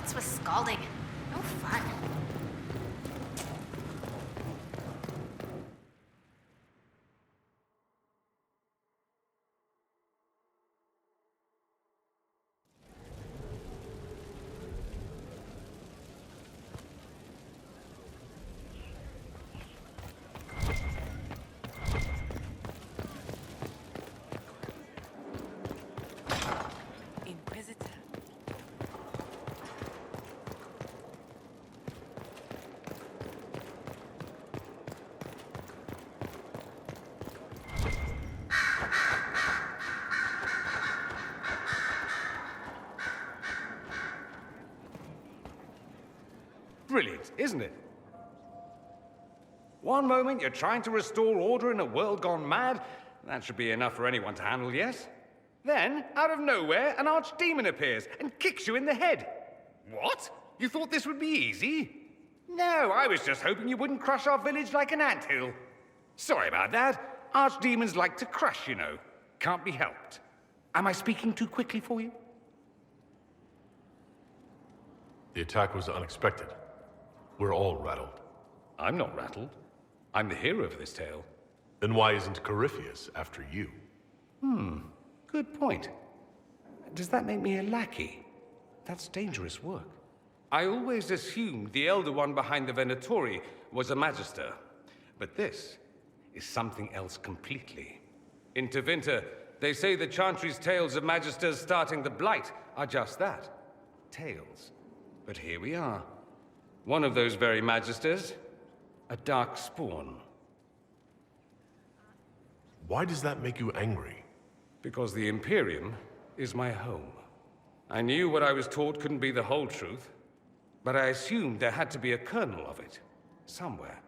What's with scalding? No fun. Brilliant, isn't it? One moment you're trying to restore order in a world gone mad. That should be enough for anyone to handle, yes? Then, out of nowhere, an archdemon appears and kicks you in the head. What? You thought this would be easy? No, I was just hoping you wouldn't crush our village like an anthill. Sorry about that. Archdemons like to crush, you know. Can't be helped. Am I speaking too quickly for you? The attack was unexpected. We're all rattled. I'm not rattled. I'm the hero of this tale. Then why isn't Corypheus after you? Good point. Does that make me a lackey? That's dangerous work. I always assumed the Elder One behind the Venatori was a Magister. But this is something else completely. In Tevinter, they say the Chantry's tales of Magisters starting the Blight are just that. Tales. But here we are. One of those very Magisters, a dark spawn. Why does that make you angry? Because the Imperium is my home. I knew what I was taught couldn't be the whole truth, but I assumed there had to be a kernel of it, somewhere.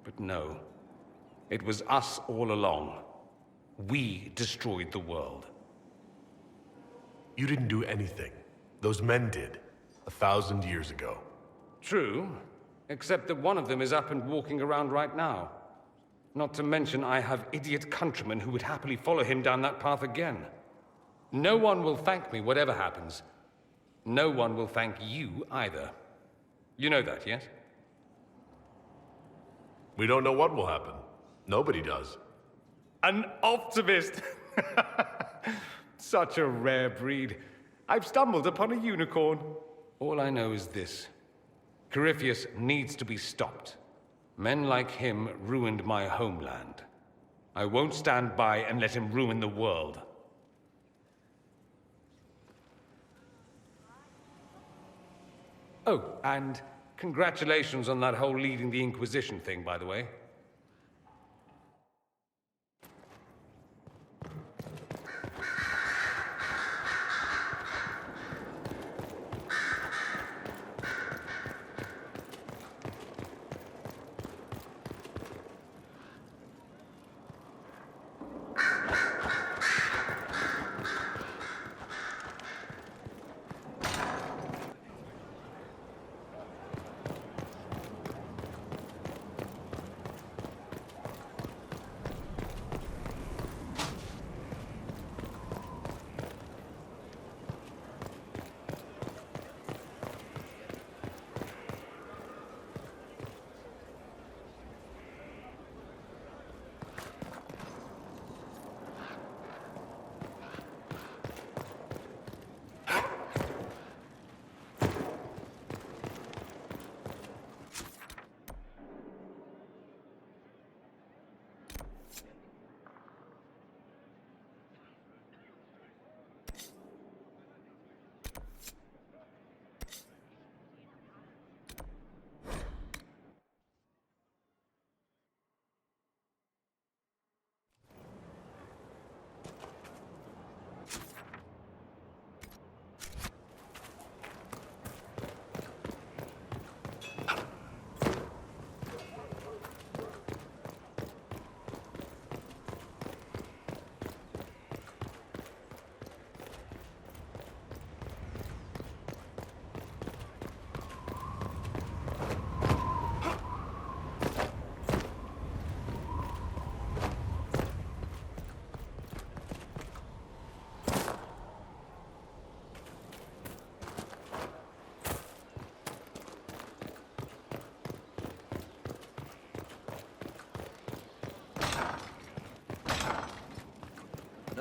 But no, it was us all along. We destroyed the world. You didn't do anything. Those men did, 1,000 years ago. True, except that one of them is up and walking around right now. Not to mention I have idiot countrymen who would happily follow him down that path again. No one will thank me, whatever happens. No one will thank you either. You know that, yes? We don't know what will happen. Nobody does. An optimist! Such a rare breed. I've stumbled upon a unicorn. All I know is this. Corypheus needs to be stopped. Men like him ruined my homeland. I won't stand by and let him ruin the world. Oh, and congratulations on that whole leading the Inquisition thing, by the way.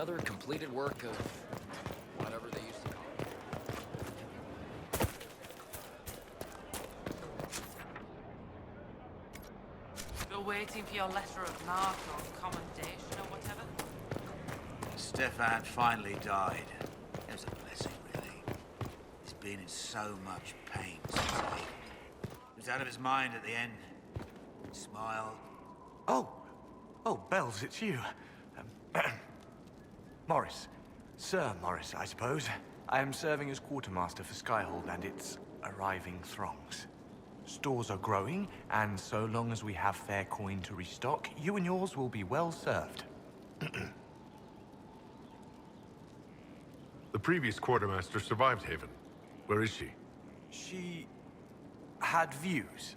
another completed work of whatever they used to call it. Still waiting for your letter of marque or commendation or whatever? Stefan finally died. It was a blessing, really. He's been in so much pain since he was out of his mind at the end. He smiled. Oh, Bells, it's you. Morris. Sir Morris, I suppose. I am serving as quartermaster for Skyhold and its arriving throngs. Stores are growing, and so long as we have fair coin to restock, you and yours will be well served. The previous quartermaster survived Haven. Where is she? She had views.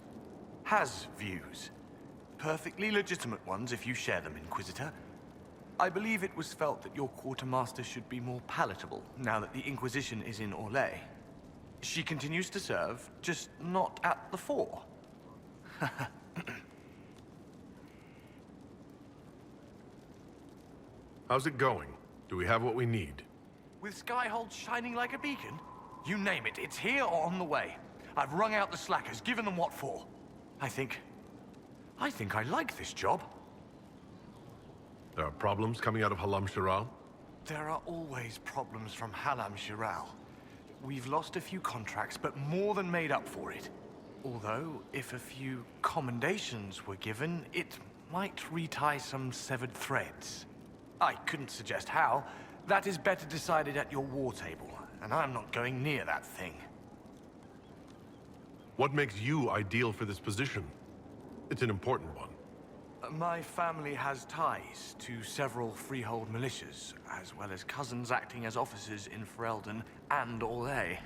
Has views. Perfectly legitimate ones if you share them, Inquisitor. I believe it was felt that your quartermaster should be more palatable now that the Inquisition is in Orlais. She continues to serve, just not at the fore. How's it going? Do we have what we need? With Skyhold shining like a beacon? You name it, it's here or on the way. I've wrung out the slackers, given them what for. I think I like this job. There are problems coming out of Halam Shiral? There are always problems from Halam Shiral. We've lost a few contracts, but more than made up for it. Although, if a few commendations were given, it might retie some severed threads. I couldn't suggest how. That is better decided at your war table, and I'm not going near that thing. What makes you ideal for this position? It's an important one. My family has ties to several freehold militias, as well as cousins acting as officers in Ferelden and Orlais.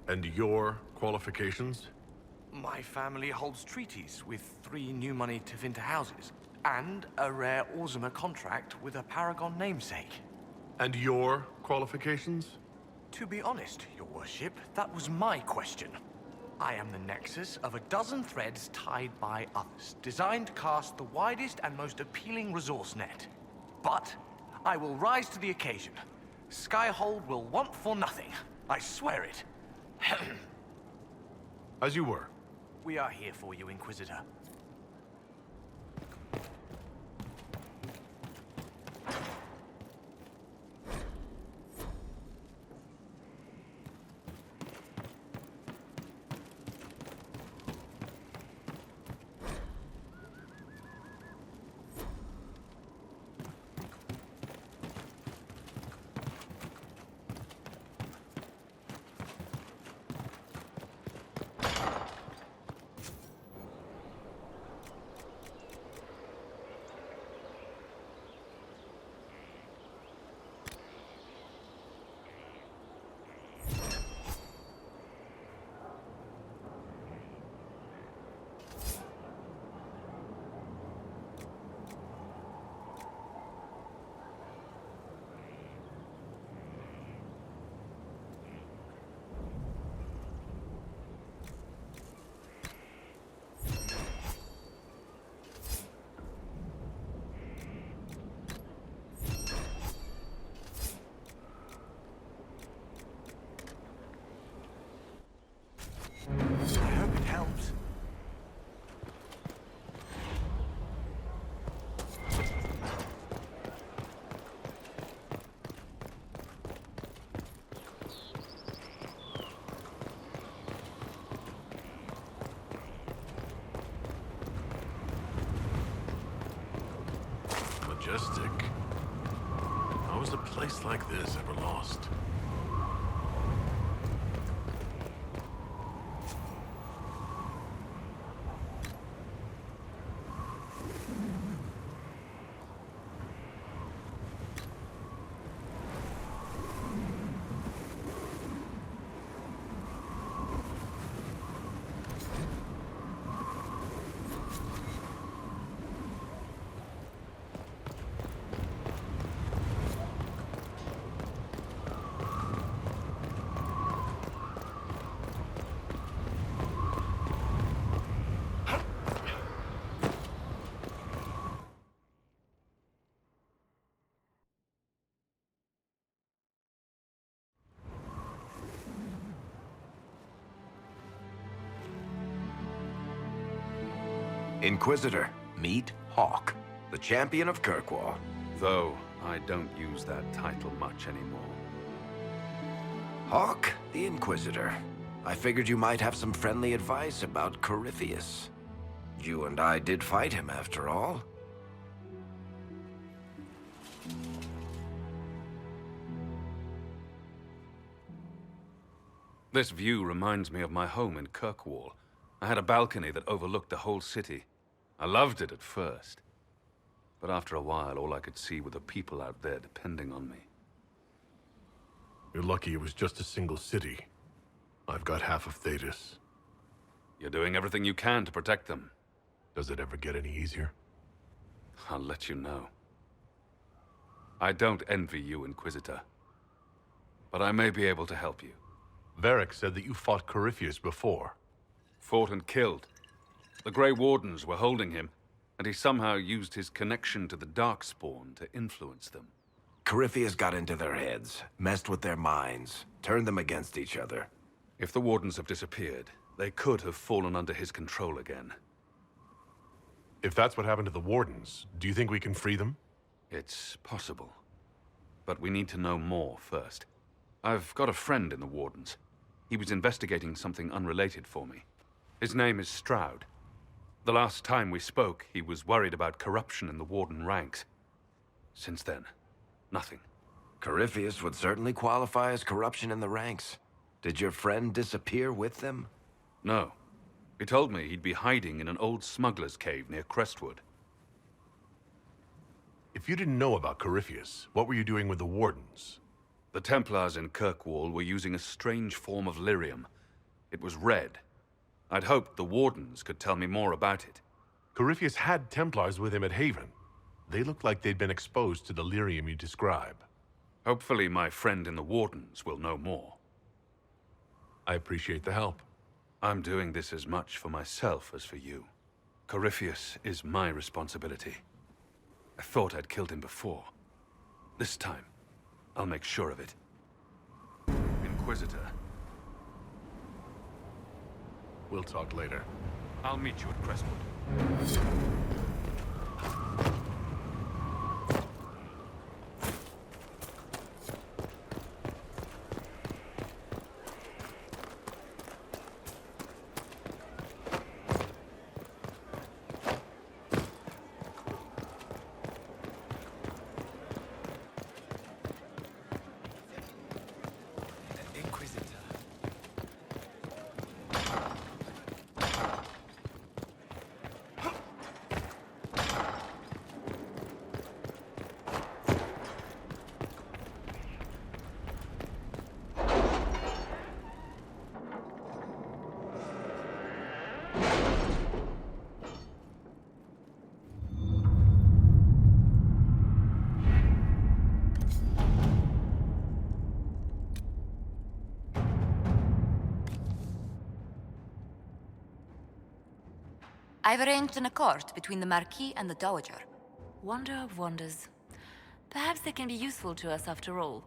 And your qualifications? My family holds treaties with 3 new money Tevinter houses, and a rare Orzuma contract with a Paragon namesake. And your qualifications? To be honest, your worship, that was my question. I am the nexus of a dozen threads tied by others, designed to cast the widest and most appealing resource net. But I will rise to the occasion. Skyhold will want for nothing. I swear it. As you were. We are here for you, Inquisitor. I hope it helps. Majestic. How is a place like this ever lost? Inquisitor, meet Hawk, the champion of Kirkwall. Though I don't use that title much anymore. Hawk, the Inquisitor. I figured you might have some friendly advice about Corypheus. You and I did fight him, after all. This view reminds me of my home in Kirkwall. I had a balcony that overlooked the whole city. I loved it at first. But after a while, all I could see were the people out there depending on me. You're lucky it was just a single city. I've got half of Thetis. You're doing everything you can to protect them. Does it ever get any easier? I'll let you know. I don't envy you, Inquisitor. But I may be able to help you. Varric said that you fought Corypheus before. Fought and killed. The Grey Wardens were holding him, and he somehow used his connection to the Darkspawn to influence them. Corypheus got into their heads, messed with their minds, turned them against each other. If the Wardens have disappeared, they could have fallen under his control again. If that's what happened to the Wardens, do you think we can free them? It's possible. But we need to know more first. I've got a friend in the Wardens. He was investigating something unrelated for me. His name is Stroud. The last time we spoke, he was worried about corruption in the Warden ranks. Since then, nothing. Corypheus would certainly qualify as corruption in the ranks. Did your friend disappear with them? No. He told me he'd be hiding in an old smuggler's cave near Crestwood. If you didn't know about Corypheus, what were you doing with the Wardens? The Templars in Kirkwall were using a strange form of lyrium. It was red. I'd hoped the Wardens could tell me more about it. Corypheus had Templars with him at Haven. They looked like they'd been exposed to the lyrium you describe. Hopefully my friend in the Wardens will know more. I appreciate the help. I'm doing this as much for myself as for you. Corypheus is my responsibility. I thought I'd killed him before. This time, I'll make sure of it. Inquisitor. We'll talk later. I'll meet you at Crestwood. I've arranged an accord between the Marquis and the Dowager. Wonder of wonders. Perhaps they can be useful to us after all.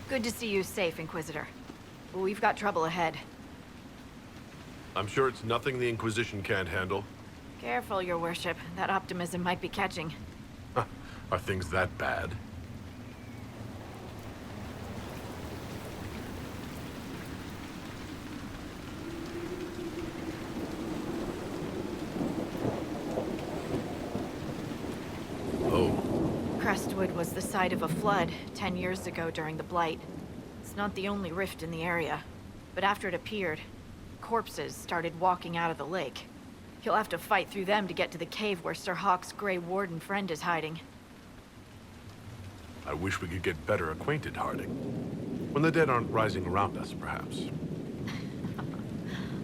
Good to see you safe, Inquisitor. We've got trouble ahead. I'm sure it's nothing the Inquisition can't handle. Careful, Your Worship. That optimism might be catching. Are things that bad? was the site of a flood 10 years ago during the Blight. It's not the only rift in the area, but after it appeared, corpses started walking out of the lake. You'll have to fight through them to get to the cave where Sir Hawke's Grey Warden friend is hiding. I wish we could get better acquainted, Harding. When the dead aren't rising around us, perhaps.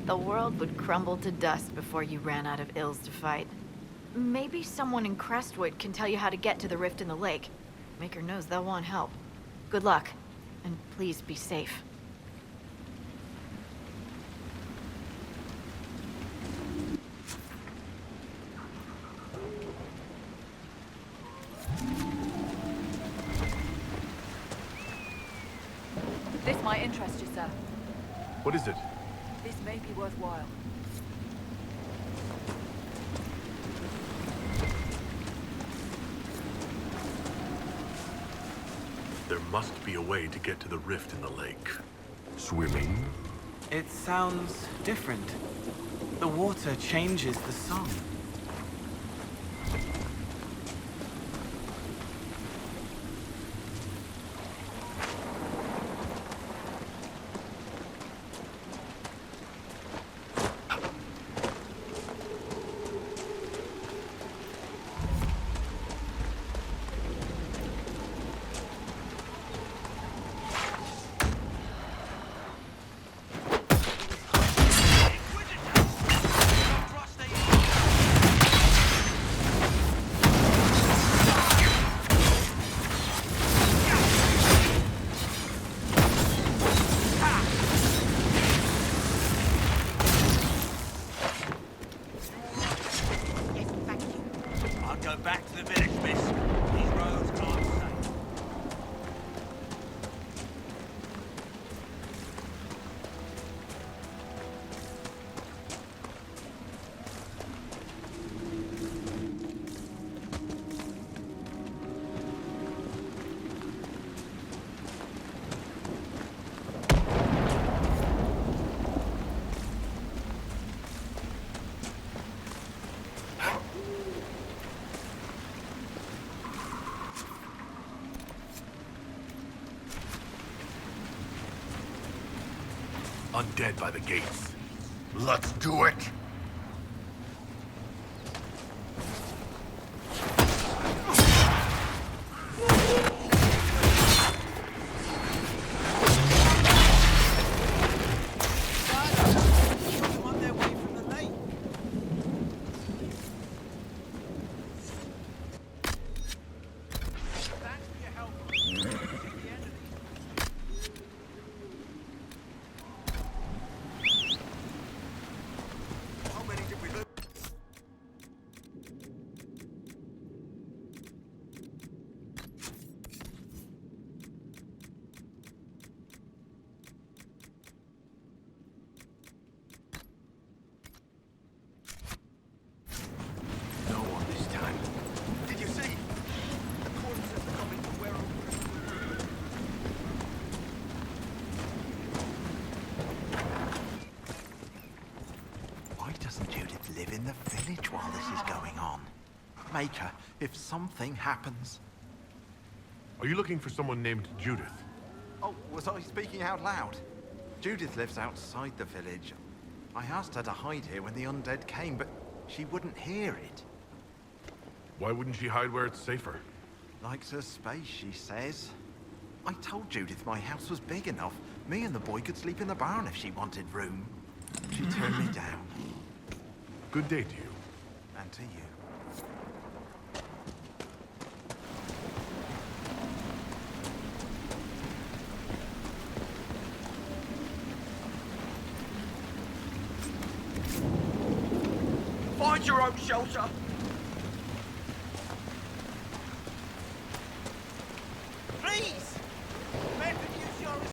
The world would crumble to dust before you ran out of ills to fight. Maybe someone in Crestwood can tell you how to get to the rift in the lake. Maker knows they'll want help. Good luck, and please be safe. This might interest you, sir. What is it? This may be worthwhile. There must be a way to get to the rift in the lake. Swimming? It sounds different. The water changes the song. Undead by the gates. Let's do it! In the village while this is going on. Maker, if something happens... Are you looking for someone named Judith? Oh, was I speaking out loud? Judith lives outside the village. I asked her to hide here when the undead came, but she wouldn't hear it. Why wouldn't she hide where it's safer? Likes her space, she says. I told Judith my house was big enough. Me and the boy could sleep in the barn if she wanted room. She turned me down. Good day to you. And to you. Find your own shelter! Please! Men could use your